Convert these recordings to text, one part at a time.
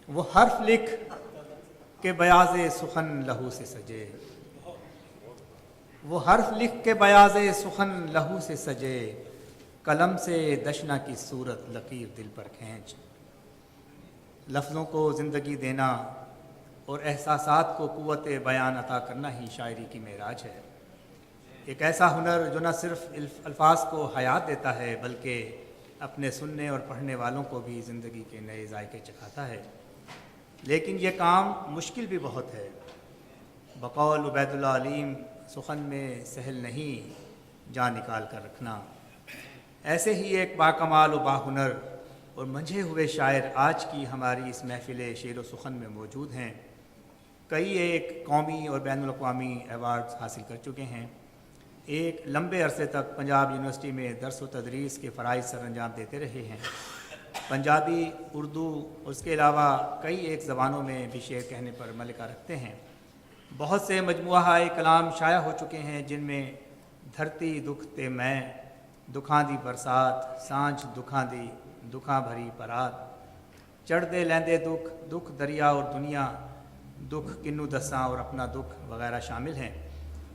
وہ حرف لکھ کہ بیاض سخن لہو سے سجے، وہ حرف لکھ کے بیاض سخن لہو سے سجے، قلم سے دشنا کی صورت لکیر دل پر کھینچ۔ لفظوں کو زندگی دینا اور احساسات کو قوت بیان عطا کرنا ہی شاعری کی معراج ہے۔ ایک ایسا ہنر جو نہ صرف الفاظ کو حیات دیتا ہے بلکہ اپنے سننے اور پڑھنے والوں کو بھی زندگی کے نئے ذائقے چکھاتا ہے۔ لیکن یہ کام مشکل بھی بہت ہے۔ بقول عبید اللہ علیم، سخن میں سہل نہیں جان نکال کر رکھنا۔ ایسے ہی ایک باکمال و باہنر اور منجھے ہوئے شاعر آج کی ہماری اس محفل شعر و سخن میں موجود ہیں۔ کئی ایک قومی اور بین الاقوامی ایوارڈز حاصل کر چکے ہیں۔ ایک لمبے عرصے تک پنجاب یونیورسٹی میں درس و تدریس کے فرائض سر انجام دیتے رہے ہیں۔ پنجابی، اردو اور اس کے علاوہ کئی ایک زبانوں میں بھی شعر کہنے پر ملکہ رکھتے ہیں۔ بہت سے مجموعہ کلام شائع ہو چکے ہیں جن میں دھرتی دکھ تے میں، دکھاں دی برسات، سانجھ دکھاں دی، دکھاں بھری پرات، چڑھ دے لیندے دکھ، دکھ دریا اور دنیا، دکھ کنو دساں اور اپنا دکھ وغیرہ شامل ہیں۔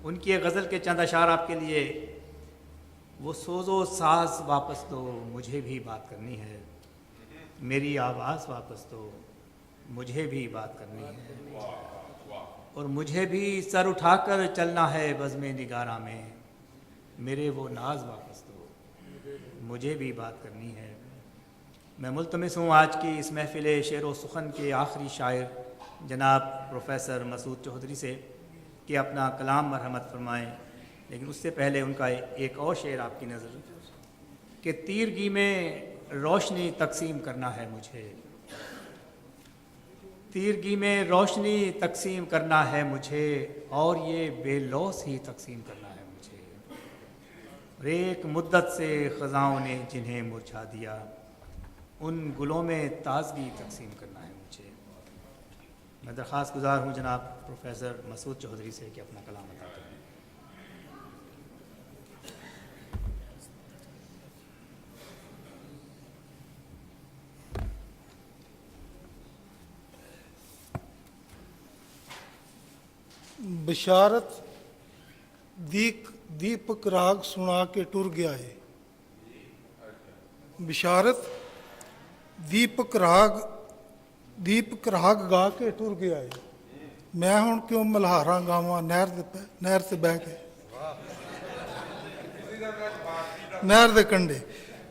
ان کی ایک غزل کے چند اشعار آپ کے لیے۔ وہ سوز و ساز واپس دو، مجھے بھی بات کرنی ہے، میری آواز واپس دو، مجھے بھی بات کرنی ہے، اور مجھے بھی سر اٹھا کر چلنا ہے بزم نگاراں میں، میرے وہ ناز واپس دو، مجھے بھی بات کرنی ہے۔ میں ملتمس ہوں آج کی اس محفل شعر و سخن کے آخری شاعر جناب پروفیسر مسعود چوہدری سے کہ اپنا کلام مرحمت فرمائیں، لیکن اس سے پہلے ان کا ایک اور شعر آپ کی نظر کہ تیرگی میں روشنی تقسیم کرنا ہے مجھے، تیرگی میں روشنی تقسیم کرنا ہے مجھے، اور یہ بے لوث ہی تقسیم کرنا ہے مجھے، اور ایک مدت سے خزاؤں نے جنہیں مرجھا دیا، ان گلوں میں تازگی تقسیم کرنا ہے مجھے۔ میں درخواست گزار ہوں جناب پروفیسر مسعود چوہدری سے کہ اپنا کلام عطا کریں۔ بشارت دیپک راگ سنا کے ٹر گیا ہے، بشارت دیپک راگ گا کے ٹر گیا ہے، میں ہوں کیوں ملہاراں گاواں نہر تے بہ کے، نہر دے کنڈے،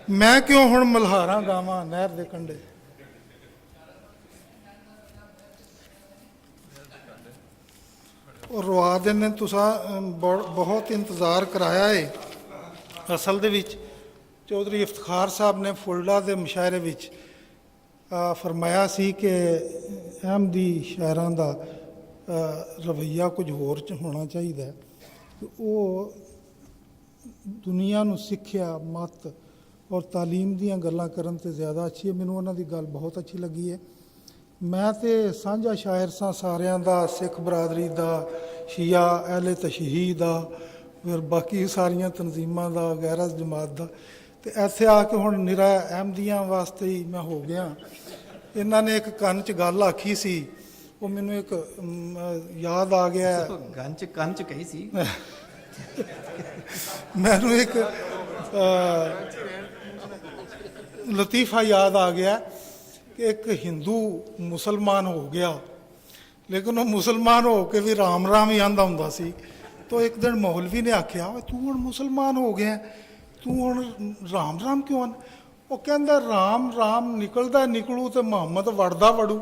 میں کیوں ہوں ملہاراں گاواں نہر دے کنڈے۔ اور روا نے تساں بہت انتظار کرایا ہے۔ اصل دے وچ چودھری افتخار صاحب نے فلڈا دے مشاعرے وچ فرمایا سی کہ احمدی شاعراں دا رویہ کچھ ہور ہونا چاہیے کہ وہ دنیا نو سکھیا مت اور تعلیم دیاں گلاں کرن تے زیادہ اچھی ہے۔ مینوں انہاں دی گل بہت اچھی لگی ہے۔ میں تے سانجھا شاعر ساں ساریاں دا، سکھ برادری دا، شیعہ اہل تشیع دا، پھر باقی ساریاں تنظیماں دا، غیرت جماعت دا، تے ایتھے آ کے ہن نرا احمدیاں واسطے ہی میں ہو گیا۔ انہاں نے ایک کن چ گل آکھی سی، وہ مینوں ایک یاد آ گیا کنچ کہی سی مینوں ایک لطیفہ یاد آ گیا کہ ایک ہندو مسلمان ہو گیا، لیکن وہ مسلمان ہو کے بھی رام رام ہی آندا ہوندا سی۔ تو ایک دن مولوی نے آکھیا تو ہن مسلمان ہو گیا تو ہن رام رام کیوں آن؟ وہ کہندا رام رام نکلدا نکلو تے محمد وڑدا وڑو۔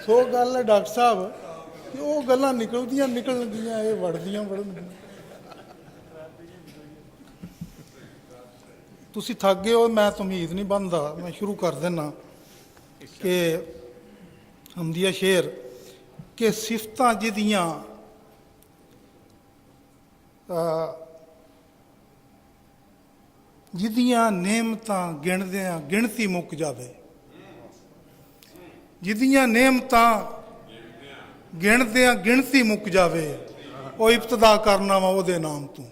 سو گل ہے ڈاکٹر صاحب کہ وہ گلاں نکلدیاں نکلدیاں یہ وڑدیاں وڑدیاں۔ تسی تھک گئے ہو، میں تمید نہیں بنتا، میں شروع کر دینا کہ حمدیہ شعر کہ صفتاں جدیاں جدیاں نعمتاں گندیاں گنتی مک جاوے، جدیاں نعمتاں گندیاں گنتی مک جاوے، وہ ابتدا کرنا وا وہ دے نام تو،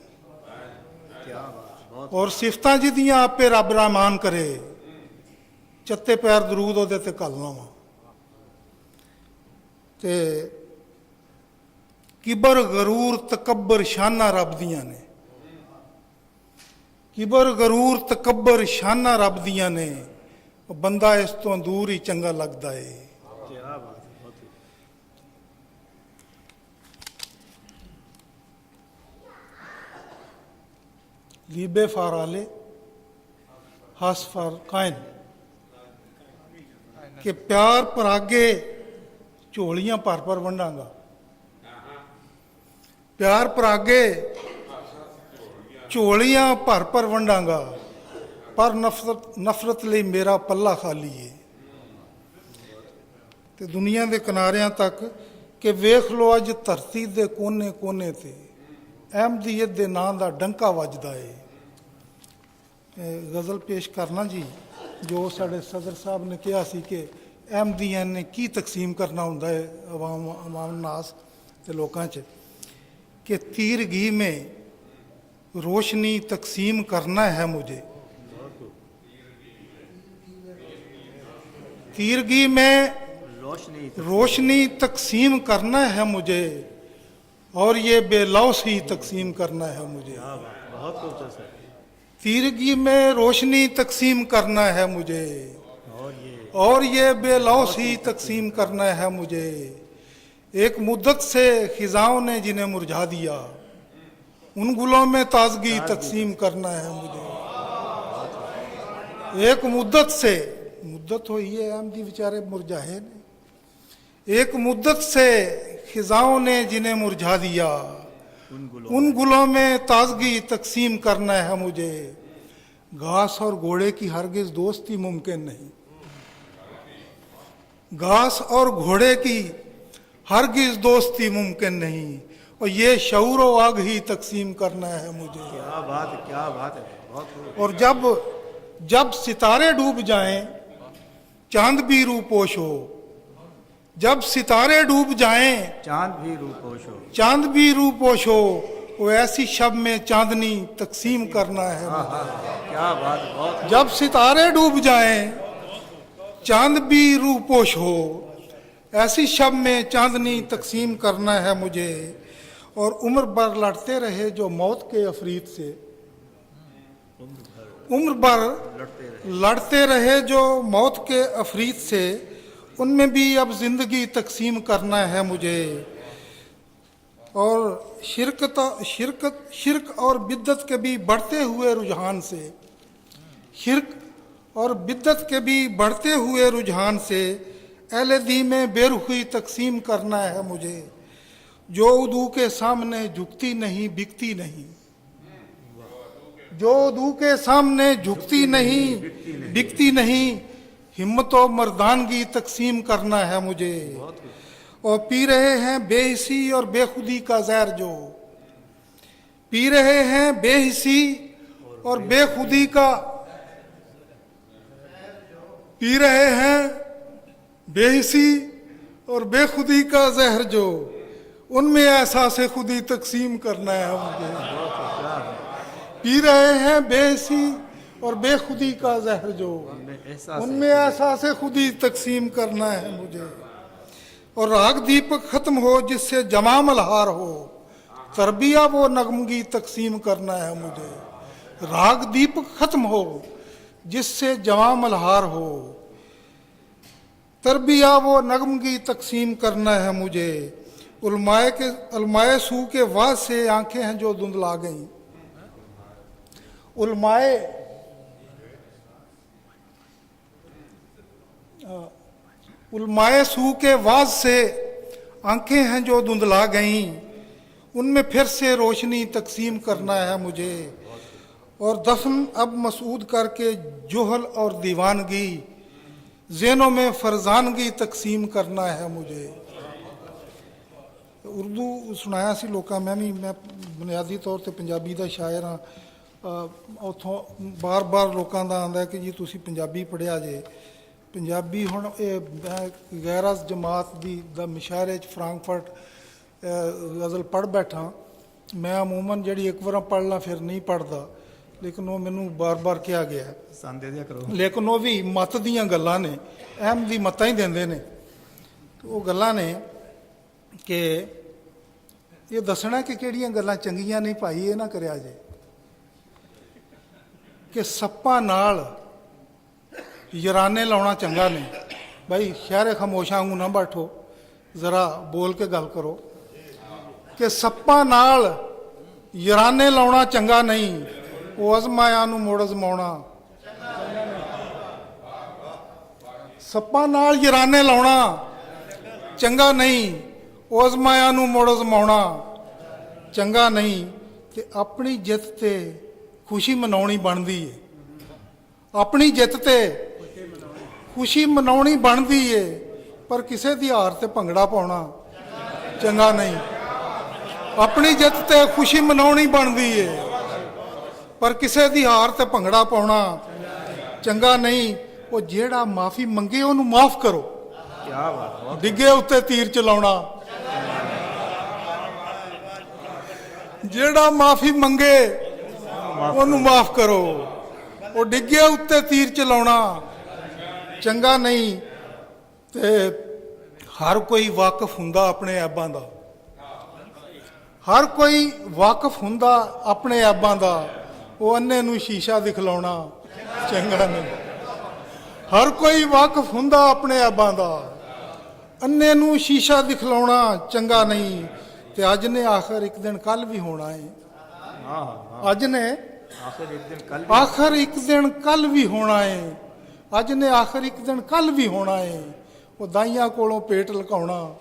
اور صفتاں جدیاں آپ پہ رب رحمان کرے، ਚੱਤੇ ਪੈਰ ਦਰੂਦ ਉਹਦੇ ਤੇ ਘੱਲਣਾ ਵਾ। ਤੇ ਕਿਬਰ ਗਰੂਰ ਤਕੱਬਰ ਸ਼ਾਨਾਂ ਰੱਬ ਦੀਆਂ ਨੇ, ਕਿਬਰ ਗਰੂਰ ਤਕੱਬਰ ਸ਼ਾਨਾਂ ਰੱਬ ਦੀਆਂ ਨੇ, ਉਹ ਬੰਦਾ ਇਸ ਤੋਂ ਦੂਰ ਹੀ ਚੰਗਾ ਲੱਗਦਾ ਏ। ਲੀਬੇ ਫਾਰ ਆਲੇ ਹਸ ਫਾਰ ਕਾਇਨ, ਕਿ ਪਿਆਰ ਪਰਾਗੇ ਝੋਲੀਆਂ ਭਰ ਭਰ ਵੰਡਾਂਗਾ, ਪਿਆਰ ਪਰਾਗੇ ਝੋਲੀਆਂ ਭਰ ਭਰ ਵੰਡਾਂਗਾ, ਪਰ ਨਫ਼ਰਤ ਲਈ ਮੇਰਾ ਪੱਲਾ ਖਾਲੀ ਏ। ਤੇ ਦੁਨੀਆ ਦੇ ਕਿਨਾਰਿਆਂ ਤੱਕ ਕਿ ਵੇਖ ਲਓ ਅੱਜ ਧਰਤੀ ਦੇ ਕੋਨੇ ਕੋਨੇ ਤੇ ਅਹਿਮਦੀਅਤ ਦੇ ਨਾਂ ਦਾ ਡੰਕਾ ਵੱਜਦਾ ਏ। ਗਜ਼ਲ ਪੇਸ਼ ਕਰਨਾ ਜੀ, ਜੋ ਸਾਡੇ ਸਦਰ ਸਾਹਿਬ ਨੇ ਕਿਹਾ ਸੀ ਕਿ ਅਹਿਮਦੀਅਤ ਨੇ ਕੀ ਤਕਸੀਮ ਕਰਨਾ ਹੁੰਦਾ ਹੈ ਅਵਾਮ ਨਾਸ ਤੇ ਲੋਕਾਂ 'ਚ, کہ تیرگی میں روشنی تقسیم کرنا ہے مجھے، تیرگی میں روشنی تقسیم کرنا ہے مجھے، اور یہ بے لوث ہی تقسیم کرنا ہے مجھے، تیرگی میں روشنی تقسیم کرنا ہے مجھے، اور یہ بے لوث ہی تقسیم کرنا ہے مجھے۔ ایک مدت سے خزاؤں نے جنہیں مرجھا دیا، ان گلوں میں تازگی تقسیم کرنا ہے مجھے۔ ایک مدت سے، مدت ہوئی ہے احمدی بیچارے مرجھائے نے، ایک مدت سے خزاؤں نے جنہیں مرجھا دیا، ان گلوں میں تازگی تقسیم کرنا ہے مجھے۔ گھاس اور گھوڑے کی ہرگز دوستی ممکن نہیں، گھاس اور گھوڑے کی ہرگز دوستی ممکن نہیں، اور یہ شعور و آگ ہی تقسیم کرنا ہے مجھے۔ کیا بات ہے، کیا بات ہے، بہت اور جب ستارے ڈوب جائیں چاند بھی رو پوش ہو، جب ستارے ڈوب جائیں چاند بھی رو پوش ہو، چاند بھی رو پوش ہو، وہ ایسی شب میں چاندنی تقسیم کرنا ہے مجھے۔ کیا بات ہے، بہت جب ستارے ڈوب جائیں چاند بھی رو پوش ہو، ایسی شب میں چاندنی تقسیم کرنا ہے مجھے۔ اور عمر بھر لڑتے رہے جو موت کے افریت سے، عمر بھر لڑتے رہے جو موت کے افریت سے، ان میں بھی اب زندگی تقسیم کرنا ہے مجھے۔ اور شرک اور بدعت کے بھی بڑھتے ہوئے رجحان سے، شرک اور بدعت کے بھی بڑھتے ہوئے رجحان سے اہل دی میں بے رخی تقسیم کرنا ہے مجھے۔ جو عدو کے سامنے جھکتی نہیں بکتی نہیں، جو عدو کے سامنے جھکتی نہیں بکتی نہیں، ہمت و مردانگی تقسیم کرنا ہے مجھے۔ اور پی رہے ہیں بے حسی اور بے خودی کا زہر، جو پی رہے ہیں بے حسی اور بے خودی کا، پی رہے ہیں بے حسی اور بے خودی کا زہر، جو ان میں احساس خودی تقسیم کرنا ہے مجھے۔ پی رہے ہیں بے حسی اور بے خودی کا زہر، جو ان میں احساس خودی تقسیم کرنا ہے مجھے۔ اور راگ دیپک ختم ہو جس سے جمع ملہار ہو، تربیہ وہ نغمگی تقسیم کرنا ہے مجھے۔ راگ دیپک ختم ہو جس سے جمع ملہار ہو، تربیہ وہ نغمگی تقسیم کرنا ہے مجھے۔ علماء سو کے واز سے آنکھیں ہیں جو دھندلا گئیں، علماء سو کے واز سے آنکھیں ہیں جو دھندلا گئیں، ان میں پھر سے روشنی تقسیم کرنا ہے مجھے۔ اور دفن اب مسعود کر کے جوہل اور دیوانگی، ذہنوں میں فرزانگی تقسیم کرنا ہے مجھے۔ اردو سنایا سی لوکاں، میں بنیادی طور تے پنجابی دا شاعر ہاں، اتھوں بار بار لوکاں دا آندا ہے کہ جی تسی پنجابی پڑھیا جے۔ پنجابی ہن غیر جماعت دا مشاعرے چ فرانکفرٹ غزل پڑھ بیٹھا، میں عموماً جڑی ایک وار پڑھ لاں پھر نہیں پڑھدا، ਲੇਕਿਨ ਉਹ ਮੈਨੂੰ ਬਾਰ-ਬਾਰ ਕਿਹਾ ਗਿਆ। ਸਾਨੂੰ ਦੇ ਦਿਆ ਕਰੋ। ਲੇਕਿਨ ਉਹ ਵੀ ਮਤ ਦੀਆਂ ਗੱਲਾਂ ਨੇ, ਅਹਿਮਦੀ ਮਤਾਂ ਹੀ ਦਿੰਦੇ ਨੇ। ਉਹ ਗੱਲਾਂ ਨੇ ਕਿ ਇਹ ਦੱਸਣਾ ਕਿ ਕਿਹੜੀਆਂ ਗੱਲਾਂ ਚੰਗੀਆਂ ਨਹੀਂ ਭਾਈ, ਇਹ ਨਾ ਕਰਿਆ ਜੇ ਕਿ ਸੱਪਾਂ ਨਾਲ ਯਾਰਾਨੇ ਲਾਉਣਾ ਚੰਗਾ ਨਹੀਂ। ਭਾਈ ਸ਼ਹਿਰੇ ਖਾਮੋਸ਼ਾਂ ਵਾਂਗੂ ਨਾ ਬੈਠੋ, ਜ਼ਰਾ ਬੋਲ ਕੇ ਗੱਲ ਕਰੋ ਕਿ ਸੱਪਾਂ ਨਾਲ ਯਾਰਾਨੇ ਲਾਉਣਾ ਚੰਗਾ ਨਹੀਂ, ਉਹ ਅਜ਼ਮਾਇਆ ਨੂੰ ਮੁੜ ਅਜ਼ਮਾਉਣਾ। ਸੱਪਾਂ ਨਾਲ ਯਾਰਾਨੇ ਲਾਉਣਾ ਚੰਗਾ ਨਹੀਂ, ਉਹ ਅਜ਼ਮਾਇਆ ਨੂੰ ਮੁੜ ਅਜ਼ਮਾਉਣਾ ਚੰਗਾ ਨਹੀਂ। ਤੇ ਆਪਣੀ ਜਿੱਤ ਤੇ ਖੁਸ਼ੀ ਮਨਾਉਣੀ ਬਣਦੀ ਏ, ਆਪਣੀ ਜਿੱਤ ਤੇ ਖੁਸ਼ੀ ਮਨਾਉਣੀ ਬਣਦੀ ਏ, ਪਰ ਕਿਸੇ ਦੀ ਹਾਰ ਤੇ ਭੰਗੜਾ ਪਾਉਣਾ ਚੰਗਾ ਨਹੀਂ। ਆਪਣੀ ਜਿੱਤ ਤੇ ਖੁਸ਼ੀ ਮਨਾਉਣੀ ਬਣਦੀ ਏ, ਪਰ ਕਿਸੇ ਦੀ ਹਾਰ ਤੇ ਭੰਗੜਾ ਪਾਉਣਾ ਚੰਗਾ ਨਹੀਂ। ਉਹ ਜਿਹੜਾ ਮਾਫੀ ਮੰਗੇ ਉਹਨੂੰ ਮਾਫ ਕਰੋ, ਕੀ ਬਾਤ। ਡਿੱਗੇ ਉੱਤੇ ਤੀਰ ਚਲਾਉਣਾ। ਜਿਹੜਾ ਮਾਫੀ ਮੰਗੇ ਉਹਨੂੰ ਮਾਫ ਕਰੋ, ਉਹ ਡਿੱਗੇ ਉੱਤੇ ਤੀਰ ਚਲਾਉਣਾ ਚੰਗਾ ਨਹੀਂ। ਤੇ ਹਰ ਕੋਈ ਵਾਕਿਫ ਹੁੰਦਾ ਆਪਣੇ ਐਬਾਂ ਦਾ, ਹਰ ਕੋਈ ਵਾਕਿਫ ਹੁੰਦਾ ਆਪਣੇ ਐਬਾਂ ਦਾ। ਉਹ ਅੰਨੇ ਨੂੰ ਸ਼ੀਸ਼ਾ ਦਿਖਲਾਉਣਾ ਚੰਗਾ ਨਹੀਂ। ਹਰ ਕੋਈ ਵਾਕਿਫ ਹੁੰਦਾ ਆਪਣੇ ਐਬਾਂ ਦਾ, ਅੰਨੇ ਨੂੰ ਸ਼ੀਸ਼ਾ ਦਿਖਲਾਉਣਾ ਚੰਗਾ ਨਹੀਂ। ਤੇ ਅੱਜ ਨੇ ਆਖਰ ਇੱਕ ਦਿਨ ਕੱਲ ਵੀ ਹੋਣਾ ਹੈ। ਅੱਜ ਨੇ ਆਖਰ ਇੱਕ ਦਿਨ ਕੱਲ ਆਖਰ ਇੱਕ ਦਿਨ ਕੱਲ ਵੀ ਹੋਣਾ ਹੈ। ਅੱਜ ਨੇ ਆਖਰ ਇੱਕ ਦਿਨ ਕੱਲ ਵੀ ਹੋਣਾ ਹੈ। ਉਹ ਦਾਈਆਂ ਕੋਲੋਂ ਪੇਟ ਲੁਕਾਉਣਾ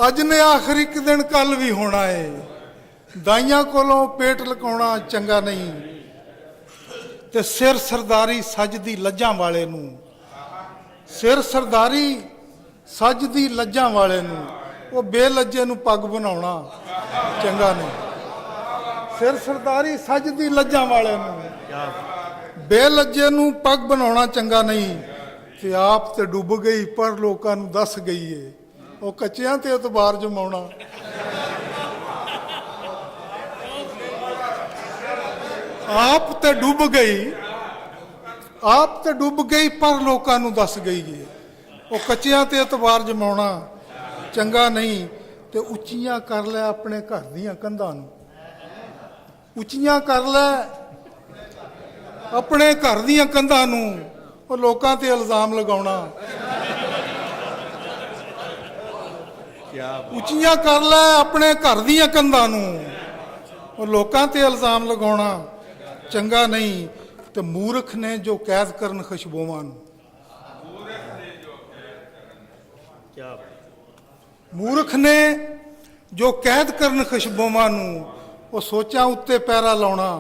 ਅੱਜ ਨੇ ਆਖਰ ਇੱਕ ਦਿਨ ਕੱਲ ਵੀ ਹੋਣਾ ਹੈ। ਦਾਈਆਂ ਕੋਲੋਂ ਪੇਟ ਲੁਕਾਉਣਾ ਚੰਗਾ ਨਹੀਂ। ਤੇ ਸਿਰ ਸਰਦਾਰੀ ਸੱਜਦੀ ਲੱਜਾਂ ਵਾਲੇ ਨੂੰ, ਸਿਰ ਸਰਦਾਰੀ ਸੱਜਦੀ ਲੱਜਾਂ ਵਾਲੇ ਨੂੰ, ਉਹ ਬੇਲੱਜੇ ਨੂੰ ਪੱਗ ਬਣਾਉਣਾ ਚੰਗਾ ਨਹੀਂ। ਸਿਰ ਸਰਦਾਰੀ ਸੱਜਦੀ ਲੱਜਾਂ ਵਾਲੇ ਨੂੰ, ਬੇਲੱਜੇ ਨੂੰ ਪੱਗ ਬਣਾਉਣਾ ਚੰਗਾ ਨਹੀਂ। ਤੇ ਆਪ ਤੇ ਡੁੱਬ ਗਈ ਪਰ ਲੋਕਾਂ ਨੂੰ ਦੱਸ ਗਈ ਏ, ਉਹ ਕੱਚਿਆਂ ਤੇ ਇਤਬਾਰ ਜਮਾਉਣਾ। ਆਪ ਤੇ ਡੁੱਬ ਗਈ, ਆਪ ਤੇ ਡੁੱਬ ਗਈ ਪਰ ਲੋਕਾਂ ਨੂੰ ਦੱਸ ਗਈ ਏ, ਉਹ ਕੱਚਿਆਂ ਤੇ ਇਤਬਾਰ ਜਮਾਉਣਾ ਚੰਗਾ ਨਹੀਂ। ਤੇ ਉੱਚੀਆਂ ਕਰ ਲੈ ਆਪਣੇ ਘਰ ਦੀਆਂ ਕੰਧਾਂ ਨੂੰ, ਉੱਚੀਆਂ ਕਰ ਲੈ ਆਪਣੇ ਘਰ ਦੀਆਂ ਕੰਧਾਂ ਨੂੰ, ਉਹ ਲੋਕਾਂ ਤੇ ਇਲਜ਼ਾਮ ਲਗਾਉਣਾ। ਉੱਚੀਆਂ ਕਰ ਲੈ ਆਪਣੇ ਘਰ ਦੀਆਂ ਕੰਧਾਂ ਨੂੰ, ਉਹ ਲੋਕਾਂ ਤੇ ਇਲਜ਼ਾਮ ਲਗਾਉਣਾ ਚੰਗਾ ਨਹੀਂ। ਤੇ ਮੂਰਖ ਨੇ ਜੋ ਕੈਦ ਕਰਨ ਖੁਸ਼ਬੂਆਂ ਨੂੰ, ਮੂਰਖ ਨੇ ਜੋ ਕੈਦ ਕਰਨ ਖੁਸ਼ਬੂਆਂ ਨੂੰ, ਉਹ ਸੋਚਾਂ ਉੱਤੇ ਪੈਰਾ ਲਾਉਣਾ।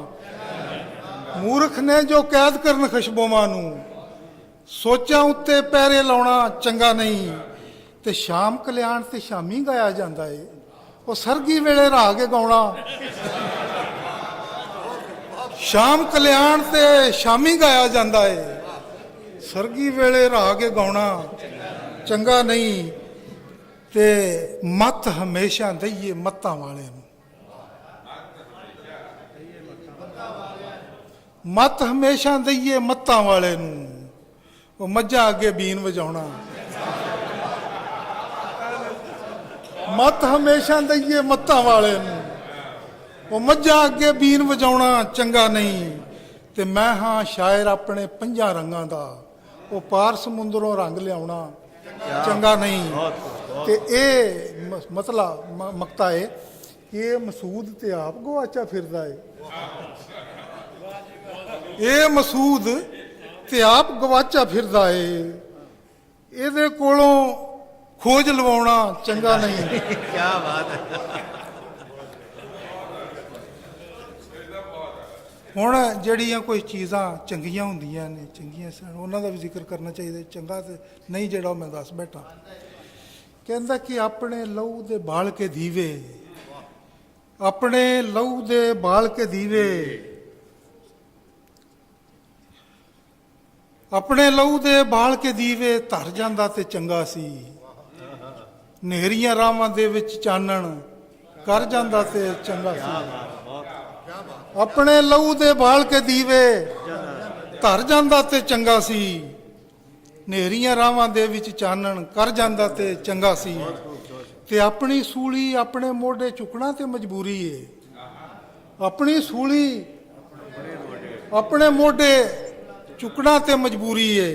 ਮੂਰਖ ਨੇ ਜੋ ਕੈਦ ਕਰਨ ਖੁਸ਼ਬੂਆਂ ਨੂੰ, ਸੋਚਾਂ ਉੱਤੇ ਪੈਰੇ ਲਾਉਣਾ ਚੰਗਾ ਨਹੀਂ। ਤੇ ਸ਼ਾਮ ਕਲਿਆਣ ਤੇ ਸ਼ਾਮੀ ਗਾਇਆ ਜਾਂਦਾ ਏ, ਉਹ ਸਰਗੀ ਵੇਲੇ ਰਾਹ ਕੇ ਗਾਉਣਾ। ਸ਼ਾਮ ਕਲਿਆਣ ਤੇ ਸ਼ਾਮੀ ਗਾਇਆ ਜਾਂਦਾ ਏ, ਸਰਗੀ ਵੇਲੇ ਰਾਹ ਕੇ ਗਾਉਣਾ ਚੰਗਾ ਨਹੀਂ। ਤੇ ਮੱਤ ਹਮੇਸ਼ਾ ਦਈਏ ਮੱਤਾਂ ਵਾਲੇ ਨੂੰ, ਮੱਤ ਹਮੇਸ਼ਾ ਦਈਏ ਮੱਤਾਂ ਵਾਲੇ ਨੂੰ, ਉਹ ਮੱਝਾਂ ਅੱਗੇ ਬੀਨ ਵਜਾਉਣਾ। ਮੱਤ ਹਮੇਸ਼ਾ ਦਈਏ ਮੱਤਾਂ ਵਾਲੇ ਨੂੰ, ਉਹ ਮੱਝਾਂ ਅੱਗੇ ਬੀਨ ਵਜਾਉਣਾ ਚੰਗਾ ਨਹੀਂ। ਤੇ ਮੈਂ ਹਾਂ ਸ਼ਾਇਰ ਆਪਣੇ ਪੰਜਾਂ ਰੰਗਾਂ ਦਾ, ਉਹ ਪਾਰ ਸਮੁੰਦਰੋਂ ਰੰਗ ਲਿਆਉਣਾ ਚੰਗਾ ਨਹੀਂ। ਤੇ ਇਹ ਮਤਲਬ ਮਕਤਾ ਹੈ ਕਿ ਇਹ ਮਸੂਦ ਤੇ ਆਪ ਗਵਾਚਾ ਫਿਰਦਾ ਹੈ। ਇਹ ਮਸੂਦ ਤੇ ਆਪ ਗਵਾਚਾ ਫਿਰਦਾ ਹੈ, ਇਹਦੇ ਕੋਲੋਂ ਖੋਜ ਲਵਾਉਣਾ ਚੰਗਾ ਨਹੀਂ। ਕੀ ਬਾਤ ਹੈ। ਹੁਣ ਜਿਹੜੀਆਂ ਕੋਈ ਚੀਜ਼ਾਂ ਚੰਗੀਆਂ ਹੁੰਦੀਆਂ ਨੇ, ਚੰਗੀਆਂ ਉਹਨਾਂ ਦਾ ਵੀ ਜ਼ਿਕਰ ਕਰਨਾ ਚਾਹੀਦਾ। ਚੰਗਾ ਤੇ ਨਹੀਂ ਜਿਹੜਾ ਉਹ ਮੈਂ ਦੱਸ ਬੈਠਾ। ਕਹਿੰਦਾ ਕਿ ਆਪਣੇ ਲਹੂ ਦੇ ਬਾਲ ਕੇ ਦੀਵੇ, ਆਪਣੇ ਲਹੂ ਦੇ ਬਾਲ ਕੇ ਦੀਵੇ, ਆਪਣੇ ਲਹੂ ਦੇ ਬਾਲ ਕੇ ਦੀਵੇ ਧਰ ਜਾਂਦਾ ਤੇ ਚੰਗਾ ਸੀ। ਨੇਰੀਆਂ ਰਾਵਾਂ ਦੇ ਵਿੱਚ ਚਾਨਣ ਕਰ ਜਾਂਦਾ ਤੇ ਚੰਗਾ ਸੀ। ਆਪਣੇ ਲਹੂ ਦੇ ਬਾਲ ਕੇ ਦੀਵੇ ਧਰ ਜਾਂਦਾ ਤੇ ਚੰਗਾ ਸੀ। ਨੇਰੀਆਂ ਰਾਵਾਂ ਦੇ ਵਿੱਚ ਚਾਨਣ ਕਰ ਜਾਂਦਾ ਤੇ ਚੰਗਾ ਸੀ। ਤੇ ਆਪਣੀ ਸੂਲੀ ਆਪਣੇ ਮੋਢੇ ਚੁੱਕਣਾ ਤੇ ਮਜਬੂਰੀ ਏ। ਆਪਣੀ ਸੂਲੀ ਆਪਣੇ ਮੋਢੇ ਚੁੱਕਣਾ ਤੇ ਮਜਬੂਰੀ ਏ।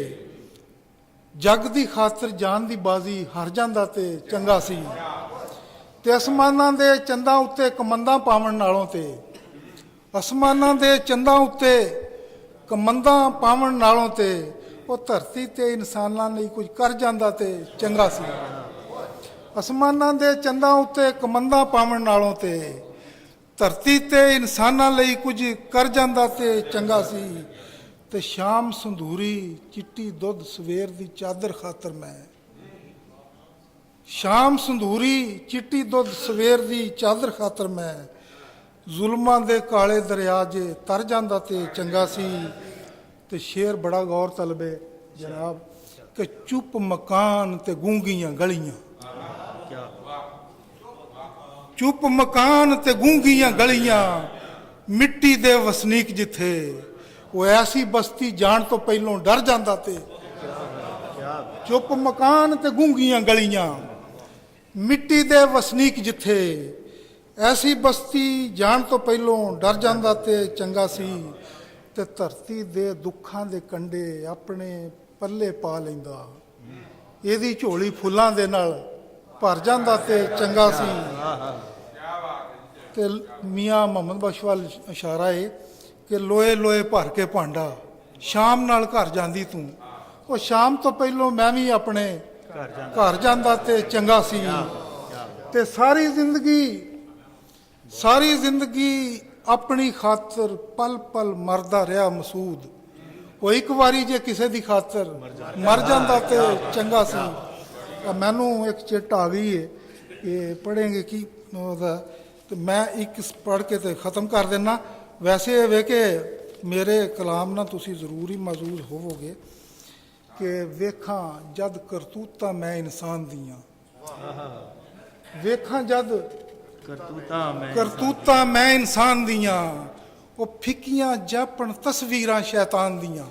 ਜੱਗ ਦੀ ਖਾਤਰ ਜਾਨ ਦੀ ਬਾਜ਼ੀ ਹਾਰ ਜਾਂਦਾ ਤੇ ਚੰਗਾ ਸੀ। ਤੇ ਅਸਮਾਨਾਂ ਦੇ ਚੰਦਾਂ ਉੱਤੇ ਕਮੰਦਾਂ ਪਾਵਣ ਨਾਲੋਂ ਤੇ ਅਸਮਾਨਾਂ ਦੇ ਚੰਦਾਂ ਉੱਤੇ ਕਮੰਦਾਂ ਪਾਵਣ ਨਾਲੋਂ ਤੇ ਉਹ ਧਰਤੀ ਤੇ ਇਨਸਾਨਾਂ ਲਈ ਕੁਝ ਕਰ ਜਾਂਦਾ ਤੇ ਚੰਗਾ ਸੀ। ਅਸਮਾਨਾਂ ਦੇ ਚੰਦਾਂ ਉੱਤੇ ਕਮੰਦਾਂ ਪਾਵਣ ਨਾਲੋਂ ਤੇ ਧਰਤੀ ਤੇ ਇਨਸਾਨਾਂ ਲਈ ਕੁਝ ਕਰ ਜਾਂਦਾ ਤੇ ਚੰਗਾ ਸੀ। ਤੇ ਸ਼ਾਮ ਸੰਧੂਰੀ ਚਿੱਟੀ ਦੁੱਧ ਸਵੇਰ ਦੀ ਚਾਦਰ ਖਾਤਰ ਮੈਂ, ਸ਼ਾਮ ਸੰਧੂਰੀ ਚਿੱਟੀ ਦੁੱਧ ਸਵੇਰ ਦੀ ਚਾਦਰ ਖਾਤਰ ਮੈਂ, ਜ਼ੁਲਮਾਂ ਦੇ ਕਾਲੇ ਦਰਿਆ 'ਚ ਤਰ ਜਾਂਦਾ ਤੇ ਚੰਗਾ ਸੀ। ਤੇ ਸ਼ੇਰ ਬੜਾ ਗੌਰ ਤਲਬੇ ਜਨਾਬ ਕਿ ਚੁੱਪ ਮਕਾਨ ਤੇ ਗੂੰਗੀਆਂ ਗਲੀਆਂ, ਚੁੱਪ ਮਕਾਨ ਤੇ ਗੂੰਗੀਆਂ ਗਲੀਆਂ, ਮਿੱਟੀ ਦੇ ਵਸਨੀਕ ਜਿੱਥੇ ਉਹ ਐਸੀ ਬਸਤੀ ਜਾਣ ਤੋਂ ਪਹਿਲੋਂ ਡਰ ਜਾਂਦਾ ਤੇ ਚੁੱਪ ਮਕਾਨ ਤੇ ਗੂੰਗੀਆਂ ਗਲੀਆਂ, ਮਿੱਟੀ ਦੇ ਵਸਨੀਕ ਜਿੱਥੇ ਐਸੀ ਬਸਤੀ ਜਾਣ ਤੋਂ ਪਹਿਲੋਂ ਡਰ ਜਾਂਦਾ ਤੇ ਚੰਗਾ ਸੀ। ਤੇ ਧਰਤੀ ਦੇ ਦੁੱਖਾਂ ਦੇ ਕੰਡੇ ਆਪਣੇ ਪੱਲੇ ਪਾ ਲੈਂਦਾ, ਇਹਦੀ ਝੋਲੀ ਫੁੱਲਾਂ ਦੇ ਨਾਲ ਭਰ ਜਾਂਦਾ ਤੇ ਚੰਗਾ ਸੀ। ਤੇ ਮੀਆਂ ਮੁਹੰਮਦ ਬਖਸ਼ ਵੱਲ ਇਸ਼ਾਰਾ ਹੈ ਕਿ ਲੋਏ ਲੋਏ ਭਰ ਕੇ ਭਾਂਡਾ ਸ਼ਾਮ ਨਾਲ ਘਰ ਜਾਂਦੀ ਤੂੰ। ਉਹ ਸ਼ਾਮ ਤੋਂ ਪਹਿਲੋਂ ਮੈਂ ਵੀ ਆਪਣੇ ਘਰ ਜਾਂਦਾ ਤੇ ਚੰਗਾ ਸੀ। ਤੇ ਸਾਰੀ ਜ਼ਿੰਦਗੀ ਆਪਣੀ ਖਾਤਰ ਪਲ ਪਲ ਮਰਦਾ ਰਿਹਾ ਮਸੂਦ। ਉਹ ਇੱਕ ਵਾਰੀ ਜੇ ਕਿਸੇ ਦੀ ਖਾਤਰ ਮਰ ਜਾਂਦਾ ਤੇ ਚੰਗਾ ਸੀ। ਮੈਨੂੰ ਇੱਕ ਚਿੱਟ ਆ ਗਈ ਹੈ, ਇਹ ਪੜ੍ਹੇਂਗੇ ਕੀ ਉਹਦਾ, ਤੇ ਮੈਂ ਇੱਕ ਪੜ੍ਹ ਕੇ ਤੇ ਖਤਮ ਕਰ ਦੇਣਾ। ਵੈਸੇ ਇਹ ਵੇ ਕਿ ਮੇਰੇ ਕਲਾਮ ਨਾਲ ਤੁਸੀਂ ਜ਼ਰੂਰ ਹੀ ਮੌਜੂਦ ਹੋਵੋਗੇ ਕਿ ਵੇਖਾਂ ਜਦ ਕਰਤੂਤਾਂ ਮੈਂ ਇਨਸਾਨ ਦੀਆਂ, ਵੇਖਾਂ ਜਦ ਕਰਤੂਤਾਂ ਮੈਂ ਇਨਸਾਨ ਦੀਆਂ, ਉਹ ਫਿੱਕੀਆਂ ਜਾਪਣ ਤਸਵੀਰਾਂ ਸ਼ੈਤਾਨ ਦੀਆਂ।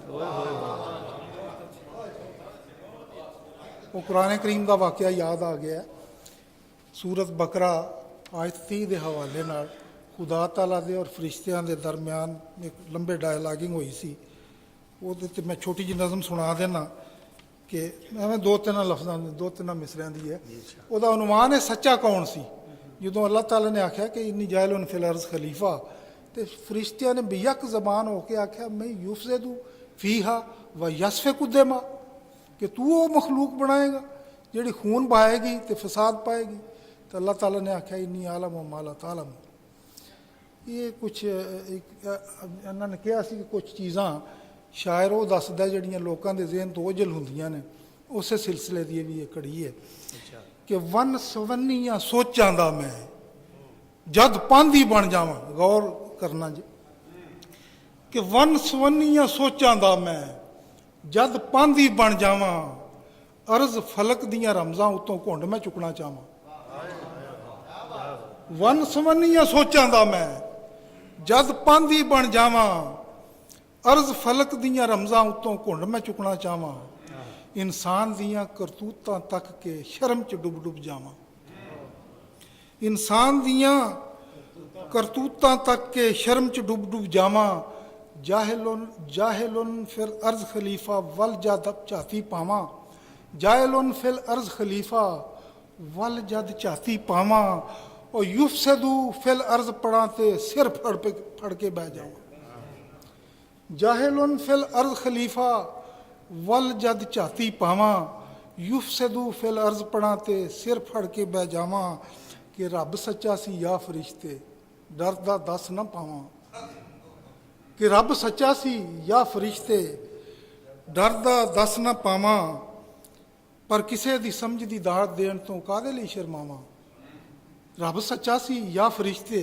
ਉਹ ਕੁਰਾਨ ਕਰੀਮ ਦਾ ਵਾਕਿਆ ਯਾਦ ਆ ਗਿਆ। ਸੂਰਤ ਬਕਰਾ ਆਇਤ 30 ਦੇ ਹਵਾਲੇ ਨਾਲ ਖੁਦਾ ਤਾਲਾ ਦੇ ਔਰ ਫਰਿਸ਼ਤਿਆਂ ਦੇ ਦਰਮਿਆਨ ਇੱਕ ਲੰਬੇ ਡਾਇਲਾਗਿੰਗ ਹੋਈ ਸੀ। ਉਹਦੇ 'ਤੇ ਮੈਂ ਛੋਟੀ ਜਿਹੀ ਨਜ਼ਮ ਸੁਣਾ ਦੇਣਾ ਕਿ ਐਵੇਂ ਦੋ ਤਿੰਨ ਮਿਸਰਿਆਂ ਦੀ ਹੈ। ਉਹਦਾ ਉਨਵਾਨ ਹੈ ਸੱਚਾ ਕੌਣ ਸੀ। ਜਦੋਂ ਅੱਲਾਹ ਤਾਲਾ ਨੇ ਆਖਿਆ ਕਿ ਇੰਨੀ ਜਾਇਲੁਨ ਫਿਲ ਅਰਜ਼ ਖਲੀਫਾ, ਤੇ ਫਰਿਸ਼ਤਿਆਂ ਨੇ ਬੇਯਕ ਜ਼ਬਾਨ ਹੋ ਕੇ ਆਖਿਆ ਮੈਂ ਯੁਫਜ਼ਿਦੂ ਫੀਹਾ व ਯਸਫਿਕੁ ਦਿਮਾ, ਕਿ ਤੂੰ ਉਹ ਮਖਲੂਕ ਬਣਾਏਗਾ ਜਿਹੜੀ ਖੂਨ ਬਹਾਏਗੀ ਤੇ ਫਸਾਦ ਪਾਏਗੀ। ਤਾਂ ਅੱਲਾਹ ਤਾਲਾ ਨੇ ਆਖਿਆ ਇੰਨੀ ਆਲਮ व मा ला तालम। ਇਹ ਕੁਛ ਇਹਨਾਂ ਨੇ ਕਿਹਾ ਸੀ ਕਿ ਕੁਝ ਚੀਜ਼ਾਂ ਸ਼ਾਇਰ ਉਹ ਦੱਸਦਾ ਜਿਹੜੀਆਂ ਲੋਕਾਂ ਦੇ ਜ਼ਿਹਨ ਤੋਂ ਓਝਲ ਹੁੰਦੀਆਂ ਨੇ। ਉਸੇ ਸਿਲਸਿਲੇ ਦੀ ਵੀ ਇਹ ਕੜੀ ਹੈ ਕਿ ਵਨ ਸਵੰਨੀਆਂ ਸੋਚਾਂ ਦਾ ਮੈਂ ਜਦ ਪਾਂਦੀ ਬਣ ਜਾਵਾਂ। ਗੌਰ ਕਰਨਾ ਜੀ ਕਿ ਵਨ ਸਵੰਨੀਆਂ ਸੋਚਾਂ ਦਾ ਮੈਂ ਜਦ ਪਾਂਦੀ ਬਣ ਜਾਵਾਂ, ਅਰਜ਼ ਫਲਕ ਦੀਆਂ ਰਮਜ਼ਾਂ ਉਤੋਂ ਘੁੰਡ ਮੈਂ ਚੁੱਕਣਾ ਚਾਹਾਂ। ਵਨ ਸਵੰਨੀਆਂ ਸੋਚਾਂ ਦਾ ਮੈਂ ਜਦ ਪਾਂਦੀ ਬਣ ਜਾਵਾਂ, ਅਰਜ਼ ਫਲਕ ਦੀਆਂ ਰਮਜ਼ਾਂ ਉਤੋਂ ਘੁੰਡ ਮੈਂ ਚੁੱਕਣਾ ਚਾਹਾਂ। ਇਨਸਾਨ ਦੀਆਂ ਕਰਤੂਤਾਂ ਤੱਕ ਕੇ ਸ਼ਰਮ 'ਚ ਡੁੱਬ ਜਾਵਾਂ। ਇਨਸਾਨ ਦੀਆਂ ਕਰਤੂਤਾਂ ਤੱਕ ਕੇ ਸ਼ਰਮ 'ਚ ਡੁੱਬ ਜਾਵਾਂ। ਜਾਹਿਲੁਨ ਫਿਰ ਅਰਜ਼ ਖਲੀਫਾ ਵਲ ਜਦ ਝਾਤੀ ਪਾਵਾਂ। ਜਾਹਿਲੁਨ ਫਿਲ ਅਰਜ਼ ਖਲੀਫਾ ਵਲ ਜਦ ਝਾਤੀ ਪਾਵਾਂ। ਉਹ ਯੁਫਸਦੂ ਫਿਲ ਅਰਜ਼ ਪੜਾਂ ਤੇ ਸਿਰ ਫੜ ਕੇ ਬਹਿ ਜਾਵਾਂ। ਜਾਹਿਲੁਨ ਫਿਲ ਅਰਜ਼ ਖਲੀਫਾ ਵਲ ਜਦ ਝਾਤੀ ਪਾਵਾਂ। ਯੁਫਸਦੂ ਫਿਲ ਅਰਜ਼ ਪੜਾਂ ਤੇ ਸਿਰ ਫੜ ਕੇ ਬਹਿ ਜਾਵਾਂ। ਕਿ ਰੱਬ ਸੱਚਾ ਸੀ ਜਾਂ ਫਰਿਸ਼ਤੇ ਡਰ ਦਾ ਦੱਸ ਨਾ ਪਾਵਾਂ। ਕਿ ਰੱਬ ਸੱਚਾ ਸੀ ਜਾਂ ਫਰਿਸ਼ਤੇ ਡਰ ਦਾ ਦੱਸ ਨਾ ਪਾਵਾਂ। ਪਰ ਕਿਸੇ ਦੀ ਸਮਝ ਦੀ ਦਾਤ ਦੇਣ ਤੋਂ ਕਾਹਦੇ ਲਈ ਸ਼ਰਮਾਵਾਂ। ਰੱਬ ਸੱਚਾ ਸੀ ਜਾਂ ਫਰਿਸ਼ਤੇ,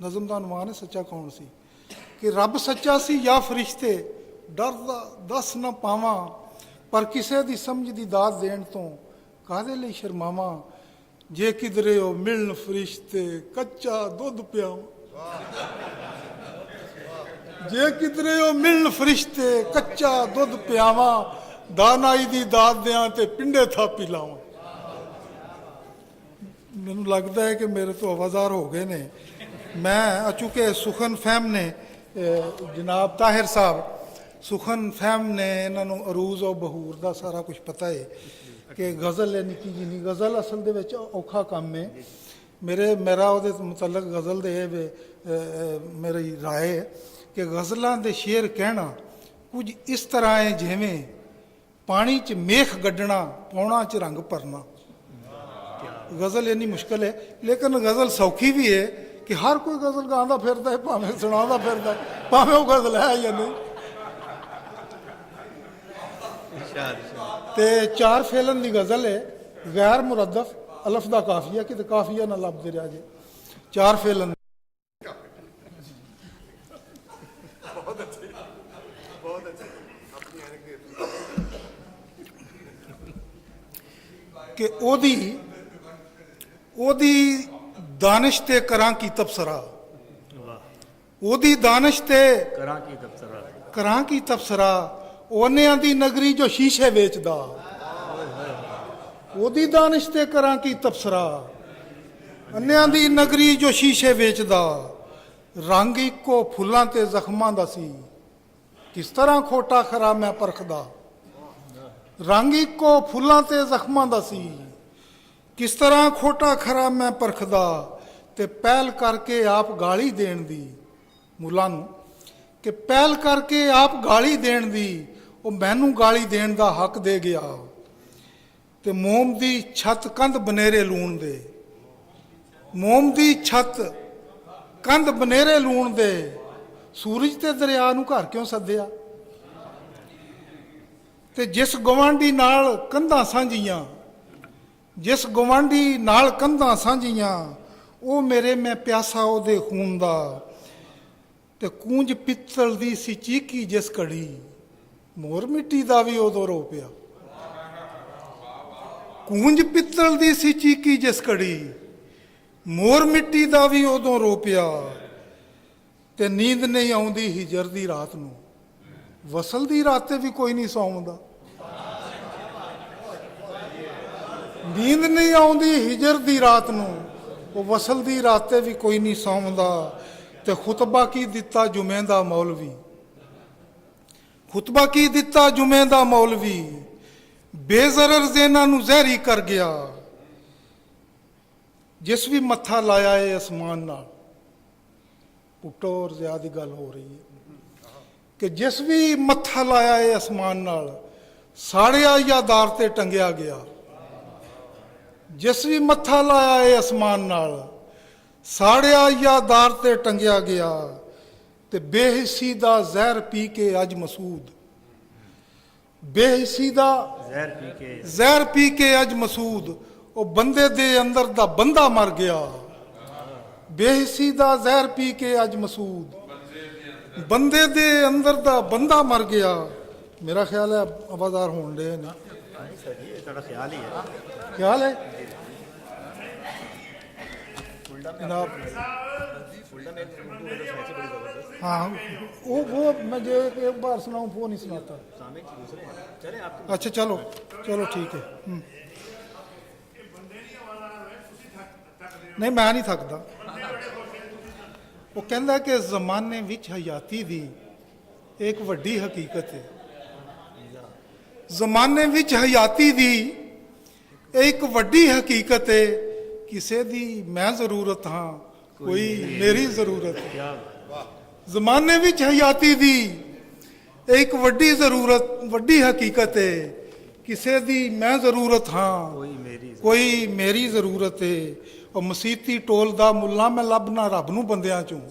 ਨਜ਼ਮ ਦਾ ਅਨੁਮਾਨ ਹੈ ਸੱਚਾ ਕੌਣ ਸੀ। ਕਿ ਰੱਬ ਸੱਚਾ ਸੀ ਜਾਂ ਫਰਿਸ਼ਤੇ ਡਰ ਦਾ ਦੱਸ ਨਾ ਪਾਵਾਂ। ਪਰ ਕਿਸੇ ਦੀ ਸਮਝ ਦੀ ਦਾਤ ਦੇਣ ਤੋਂ ਕਾਹਦੇ ਲਈ ਸ਼ਰਮਾਵਾਂ। ਜੇ ਕਿਧਰੇ ਉਹ ਮਿਲਣ ਫਰਿਸ਼ਤੇ ਕੱਚਾ ਦੁੱਧ ਪਿਆਵਾਂ, ਜੇ ਕਿਧਰੇ ਉਹ ਮਿਲਣ ਫਰਿਸ਼ਤੇ ਕੱਚਾ ਦੁੱਧ ਪਿਆਵਾਂ, ਦਾਨਾਈ ਦੀ ਦਾਤ ਦਿਆਂ ਤੇ ਪਿੰਡੇ ਥਾਪੀ ਲਾਵਾਂ। ਮੈਨੂੰ ਲੱਗਦਾ ਹੈ ਕਿ ਮੇਰੇ ਤੋਂ ਆਵਾਜ਼ਾਰ ਹੋ ਗਏ ਨੇ। ਮੈਂ ਚੂੰਕਿ ਸੁਖਨ ਫਹਿਮ ਨੇ ਜਨਾਬ ਤਾਹਿਰ ਸਾਹਿਬ ਸੁਖਨ ਫਹਿਮ ਨੇ ਇਹਨਾਂ ਨੂੰ ਅਰੂਜ਼ ਔਰ ਬਹੂਰ ਦਾ ਸਾਰਾ ਕੁਝ ਪਤਾ ਹੈ ਕਿ ਗਜ਼ਲ ਹੈ ਨਿੱਕੀ ਜਿਹੀ ਨਹੀਂ। ਗਜ਼ਲ ਅਸਲ ਦੇ ਵਿੱਚ ਔਖਾ ਕੰਮ ਹੈ। ਮੇਰਾ ਉਹਦੇ ਮੁਤਲਕ ਗਜ਼ਲ ਦੇ ਮੇਰੀ ਰਾਏ ਹੈ ਕਿ ਗਜ਼ਲਾਂ ਦੇ ਸ਼ੇਰ ਕਹਿਣਾ ਕੁਝ ਇਸ ਤਰ੍ਹਾਂ ਹੈ ਜਿਵੇਂ ਪਾਣੀ 'ਚ ਮੇਖ ਗੱਡਣਾ, ਪੌਣਾ 'ਚ ਰੰਗ ਭਰਨਾ। ਗਜ਼ਲ ਇੰਨੀ ਮੁਸ਼ਕਲ ਹੈ, ਲੇਕਿਨ ਗਜ਼ਲ ਸੌਖੀ ਵੀ ਹੈ ਕਿ ਹਰ ਕੋਈ ਗਜ਼ਲ ਗਾਉਂਦਾ ਫਿਰਦਾ ਹੈ, ਭਾਵੇਂ ਸੁਣਾਉਂਦਾ ਫਿਰਦਾ ਹੈ, ਭਾਵੇਂ ਉਹ ਗਜ਼ਲ ਹੈ ਜਾਂ ਨਹੀਂ। ਤੇ ਚਾਰ ਫੇਲਨ ਦੀ ਗਜ਼ਲ ਹੈ, ਗੈਰ ਮੁਰੱਦਫ, ਅਲਫ ਦਾ ਕਾਫੀਆ, ਕਿਤੇ ਕਾਫੀਆ ਨਾ ਲੱਭਦੇ ਰਿਹਾ ਜੇ। ਚਾਰ ਫੇਲਨ ਕਿ ਉਹਦੀ ਦਾਨਿਸ਼ ਤੇ ਕਰਾਂ ਕੀ ਤਬਸਰਾ, ਉਹਦੀ ਦਾਨਿਸ਼ ਤੇ ਕਰਾਂ ਕੀ ਤਬਸਰਾ, ਉਹਨਿਆਂ ਦੀ ਨਗਰੀ ਜੋ ਸ਼ੀਸ਼ੇ ਵੇਚਦਾ, ਉਹਦੀ ਦਾਨਿਸ਼ ਤੇ ਕਰਾਂ ਕੀ ਤਬਸਰਾ, ਅੰਨਿਆਂ ਦੀ ਨਗਰੀ ਜੋ ਸ਼ੀਸ਼ੇ ਵੇਚਦਾ, ਰੰਗ ਇੱਕੋ ਫੁੱਲਾਂ ਤੇ ਜ਼ਖਮਾਂ ਦਾ ਸੀ, ਕਿਸ ਤਰ੍ਹਾਂ ਖੋਟਾ ਖਰਾ ਮੈਂ ਪਰਖਦਾ। ਰੰਗ ਇੱਕੋ ਫੁੱਲਾਂ ਤੇ ਜ਼ਖਮਾਂ ਦਾ ਸੀ, ਕਿਸ ਤਰ੍ਹਾਂ ਖੋਟਾ ਖਰਾ ਮੈਂ ਪਰਖਦਾ। ਤੇ ਪਹਿਲ ਕਰਕੇ ਆਪ ਗਾਲੀ ਦੇਣ ਦੀ ਮੁੱਲਾਂ ਨੂੰ, ਕਿ ਪਹਿਲ ਕਰਕੇ ਆਪ ਗਾਲੀ ਦੇਣ ਦੀ, ਉਹ ਮੈਨੂੰ ਗਾਲੀ ਦੇਣ ਦਾ ਹੱਕ ਦੇ ਗਿਆ। ਤੇ ਮੋਮ ਦੀ ਛੱਤ ਕੰਧ ਬਨੇਰੇ ਲੂਣ ਦੇ, ਮੋਮ ਦੀ ਛੱਤ ਕੰਧ ਬਨੇਰੇ ਲੂਣ ਦੇ, ਸੂਰਜ ਤੇ ਦਰਿਆ ਨੂੰ ਘਰ ਕਿਉਂ ਸੱਦਿਆ। ਤੇ ਜਿਸ ਗਵਾਂਢੀ ਨਾਲ ਕੰਧਾਂ ਸਾਂਝੀਆਂ, ਜਿਸ ਗਵਾਂਢੀ ਨਾਲ ਕੰਧਾਂ ਸਾਂਝੀਆਂ, ਉਹ ਮੇਰੇ ਮੈਂ ਪਿਆਸਾ ਉਹਦੇ ਖੂਨ ਦਾ। ਤੇ ਕੂੰਜ ਪਿੱਤਲ ਦੀ ਸੀ ਚੀਕੀ ਜਿਸ ਘੜੀ, ਮੋਰ ਮਿੱਟੀ ਦਾ ਵੀ ਉਦੋਂ ਰੋ ਪਿਆ। ਕੂੰਜ ਪਿੱਤਲ ਦੀ ਸੀ ਚੀਕੀ ਜਿਸ ਘੜੀ, ਮੋਰ ਮਿੱਟੀ ਦਾ ਵੀ ਉਦੋਂ ਰੋ ਪਿਆ। ਤੇ ਨੀਂਦ ਨਹੀਂ ਆਉਂਦੀ ਹਿਜਰ ਦੀ ਰਾਤ ਨੂੰ, ਵਸਲ ਦੀ ਰਾਤ ਤੇ ਵੀ ਕੋਈ ਨਹੀਂ ਸੌਂਦਾ। ਨੀਂਦ ਨਹੀਂ ਆਉਂਦੀ ਹਿਜਰ ਦੀ ਰਾਤ ਨੂੰ, ਉਹ ਵਸਲ ਦੀ ਰਾਤ ਤੇ ਵੀ ਕੋਈ ਨਹੀਂ ਸੌਂਦਾ। ਤੇ ਖੁਤਬਾ ਕੀ ਦਿੱਤਾ ਜੁਮੇ ਦਾ ਮੌਲਵੀ, ਖੁਤਬਾ ਕੀ ਦਿੱਤਾ ਜੁਮੇ ਦਾ ਮੌਲਵੀ, ਬੇਜ਼ਰਰ ਜ਼ੇਨਾ ਨੂੰ ਜ਼ਹਿਰੀ ਕਰ ਗਿਆ। ਜਿਸ ਵੀ ਮੱਥਾ ਲਾਇਆ ਏ ਅਸਮਾਨ ਨਾਲ, ਪੁੱਟੋ ਔਰ ਜ਼ਿਆਦਾ ਦੀ ਗੱਲ ਹੋ ਰਹੀ ਹੈ ਕਿ ਜਿਸ ਵੀ ਮੱਥਾ ਲਾਇਆ ਏ ਅਸਮਾਨ ਨਾਲ, ਸਾੜਿਆ ਜਾਂ ਦਾਰ ਤੇ ਟੰਗਿਆ ਗਿਆ। ਜਿਸ ਵੀ ਮੱਥਾ ਲਾਇਆ ਏ ਅਸਮਾਨ ਨਾਲ, ਸਾੜਿਆ ਜਾਂ ਦਾਰ ਤੇ ਟੰਗਿਆ ਗਿਆ। ਤੇ ਬੇਹਿੱਸੀ ਦਾ ਜ਼ਹਿਰ ਪੀ ਕੇ ਅੱਜ ਮਸੂਦ, ਬੇਹਿੱਸੀ ਦਾ ਜ਼ਹਿਰ ਪੀ ਕੇ ਅੱਜ ਮਸੂਦ, ਉਹ ਬੰਦੇ ਦੇ ਅੰਦਰ ਦਾ ਬੰਦਾ ਮਰ ਗਿਆ। ਬੇਹਿੱਸੀ ਦਾ ਜ਼ਹਿਰ ਪੀ ਕੇ ਅੱਜ ਮਸੂਦ, ਬੰਦੇ ਦੇ ਅੰਦਰ ਦਾ ਬੰਦਾ ਮਰ ਗਿਆ। ਮੇਰਾ ਖਿਆਲ ਹੈ ਆਵਾਜ਼ਾਰ ਹੋਣ ਦੇ ਨਾ, ਖਿਆਲ ਹੈ जनाब। हाँ वो मैं जो एक बार सुनाऊँ वो नहीं सुनाता। अच्छा चलो चलो ठीक है। नहीं मैं नहीं थकदा। वो कहता कि जमाने विच हयाती दी एक वड्डी हकीकत है। जमाने विच हयाती दी एक वड्डी हकीकत है। किसे दी मैं जरूरत हाँ, कोई मेरी जरूरत है। जमाने विच हयाती दी एक वड्डी जरूरत, वड्डी हकीकत है। किसे दी मैं जरूरत हाँ, कोई मेरी जरूरत है। और मसीती टोल दा मुल्ला मैं लभना रब नूं बंदियां चों।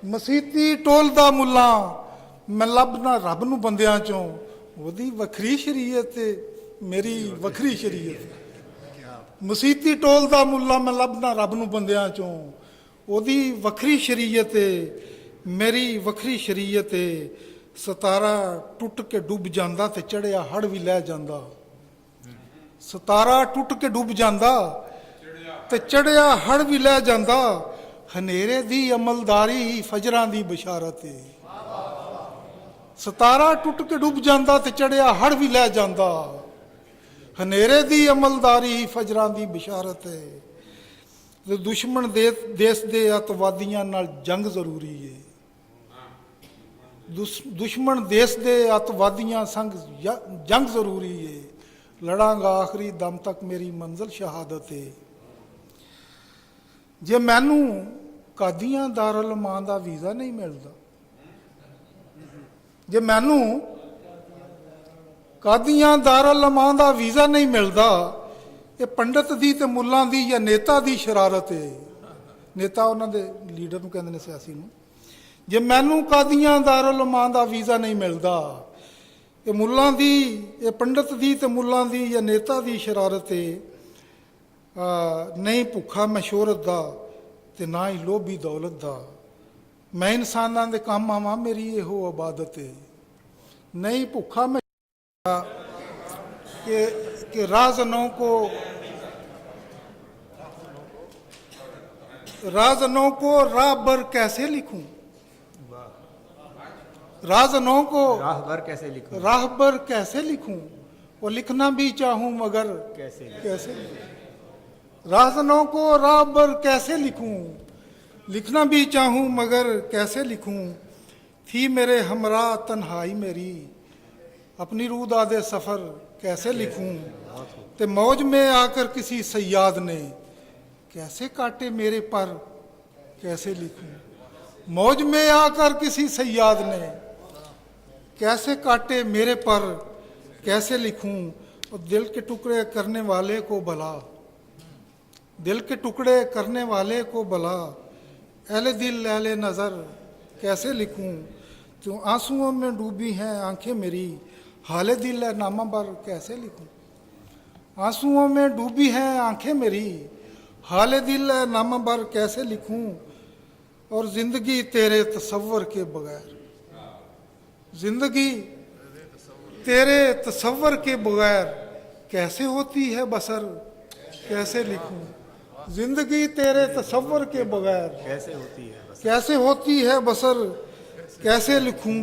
मसीती टोल दा मुल्ला मैं लभना रब नूं बंदियां चों। ओदी वखरी शरीयत है, मेरी वखरी शरीयत है। मसीती टोल दा मुल्ला मैं लभना रब नूं बंदियां चों। ओदी वखरी शरीयत है, मेरी वखरी शरीयत है। सतारा टुट के डुब जांदा ते चढ़िया हड़ भी लै जांदा। ਸਤਾਰਾ ਟੁੱਟ ਕੇ ਡੁੱਬ ਜਾਂਦਾ ਤੇ ਚੜਿਆ ਹੜ ਵੀ ਲੈ ਜਾਂਦਾ, ਹਨੇਰੇ ਦੀ ਅਮਲਦਾਰੀ ਹੀ ਫਜਰਾਂ ਦੀ ਬਸ਼ਾਰਤ ਏ। ਸਤਾਰਾ ਟੁੱਟ ਕੇ ਡੁੱਬ ਜਾਂਦਾ ਤੇ ਚੜਿਆ ਹੜ ਵੀ ਲੈ ਜਾਂਦਾ, ਹਨੇਰੇ ਦੀ ਅਮਲਦਾਰੀ ਹੀ ਫਜਰਾਂ ਦੀ ਬਸ਼ਾਰਤ ਹੈ। ਤੇ ਦੁਸ਼ਮਣ ਦੇਸ਼ ਦੇ ਅੱਤਵਾਦੀਆਂ ਨਾਲ ਜੰਗ ਜ਼ਰੂਰੀ ਹੈ। ਦੁਸ਼ਮਣ ਦੇਸ਼ ਦੇ ਅੱਤਵਾਦੀਆਂ ਸੰਗ ਜੰਗ ਜ਼ਰੂਰੀ ਹੈ। ਲੜਾਂਗਾ ਆਖਰੀ ਦਮ ਤੱਕ ਮੇਰੀ ਮੰਜ਼ਿਲ ਸ਼ਹਾਦਤ ਹੈ। ਜੇ ਮੈਨੂੰ ਕਾਦੀਆਂ ਦਾਰੁਲ ਅਮਾਨ ਦਾ ਵੀਜ਼ਾ ਨਹੀਂ ਮਿਲਦਾ, ਜੇ ਮੈਨੂੰ ਕਾਦੀਆਂ ਦਾਰੁਲ ਅਮਾਨ ਦਾ ਵੀਜ਼ਾ ਨਹੀਂ ਮਿਲਦਾ, ਇਹ ਪੰਡਤ ਦੀ ਤੇ ਮੁੱਲਾਂ ਦੀ ਜਾਂ ਨੇਤਾ ਦੀ ਸ਼ਰਾਰਤ ਹੈ। ਨੇਤਾ ਉਹਨਾਂ ਦੇ ਲੀਡਰ ਨੂੰ ਕਹਿੰਦੇ ਨੇ, ਸਿਆਸੀ ਨੂੰ। ਜੇ ਮੈਨੂੰ ਕਾਦੀਆਂ ਦਾਰੁਲ ਅਮਾਨ ਦਾ ਵੀਜ਼ਾ ਨਹੀਂ ਮਿਲਦਾ, ਇਹ ਮੁੱਲਾਂ ਦੀ, ਇਹ ਪੰਡਤ ਦੀ ਤੇ ਮੁੱਲਾਂ ਦੀ ਜਾਂ ਨੇਤਾ ਦੀ ਸ਼ਰਾਰਤ ਹੈ। ਨਹੀਂ ਭੁੱਖਾ ਮੈਂ ਸ਼ੋਹਰਤ ਦਾ ਤੇ ਨਾ ਹੀ ਲੋਭੀ ਦੌਲਤ ਦਾ, ਮੈਂ ਇਨਸਾਨਾਂ ਦੇ ਕੰਮ ਆਵਾਂ ਮੇਰੀ ਇਹੋ ਇਬਾਦਤ ਹੈ। ਨਹੀਂ ਭੁੱਖਾ ਮੈਂ کہ رازنوں کو راہ بر کیسے لکھوں، رازنوں کو راہ بر کیسے لکھوں، وہ لکھنا بھی چاہوں مگر کیسے لکھوں، رازنوں کو راہ بر کیسے لکھوں، لکھنا بھی چاہوں مگر کیسے لکھوں، تھی میرے ہمراہ تنہائی میری، اپنی روح دادے سفر کیسے لکھوں، تے موج میں آ کر کسی سیاد نے کیسے کاٹے میرے پر کیسے لکھوں، موج میں آ کر کسی سیاد نے کیسے کاٹے میرے پر کیسے لکھوں، اور دل کے ٹکڑے کرنے والے کو بھلا، دل کے ٹکڑے کرنے والے کو بھلا، اہل دل اہل نظر کیسے لکھوں، تو آنسوؤں میں ڈوبی ہیں آنکھیں میری، حال دل ہے نامہ بر کیسے لکھوں، آنسوؤں میں ڈوبی ہیں آنکھیں میری، حال دل ہے نامہ بر کیسے لکھوں، اور زندگی تیرے تصور کے بغیر، زندگی تیرے تصور کے بغیر کیسے ہوتی ہے بسر کیسے لکھوں، زندگی تیرے تصور کے بغیر کیسے ہوتی ہے بسر کیسے لکھوں،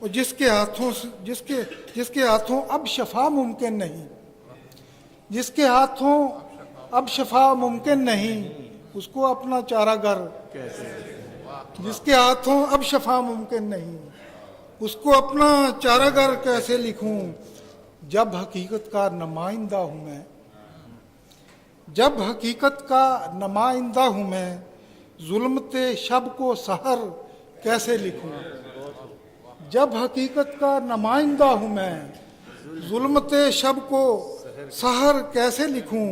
اور جس کے ہاتھوں اب شفا ممکن نہیں، جس کے ہاتھوں اب شفا ممکن نہیں، اس کو اپنا چارہ گر، جس کے ہاتھوں اب شفا ممکن نہیں، اس کو اپنا چارہ گر کیسے لکھوں، جب حقیقت کا نمائندہ ہوں میں، جب حقیقت کا نمائندہ ہوں میں، ظلمت شب کو سحر کیسے لکھوں، جب حقیقت کا نمائندہ ہوں میں، ظلمت شب کو سحر کیسے لکھوں،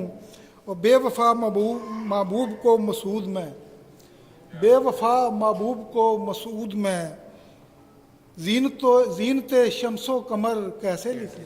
اور بے وفا محبوب کو مسعود میں، بے وفا محبوب کو مسعود میں، زینت شمس و قمر کیسے لکھوں۔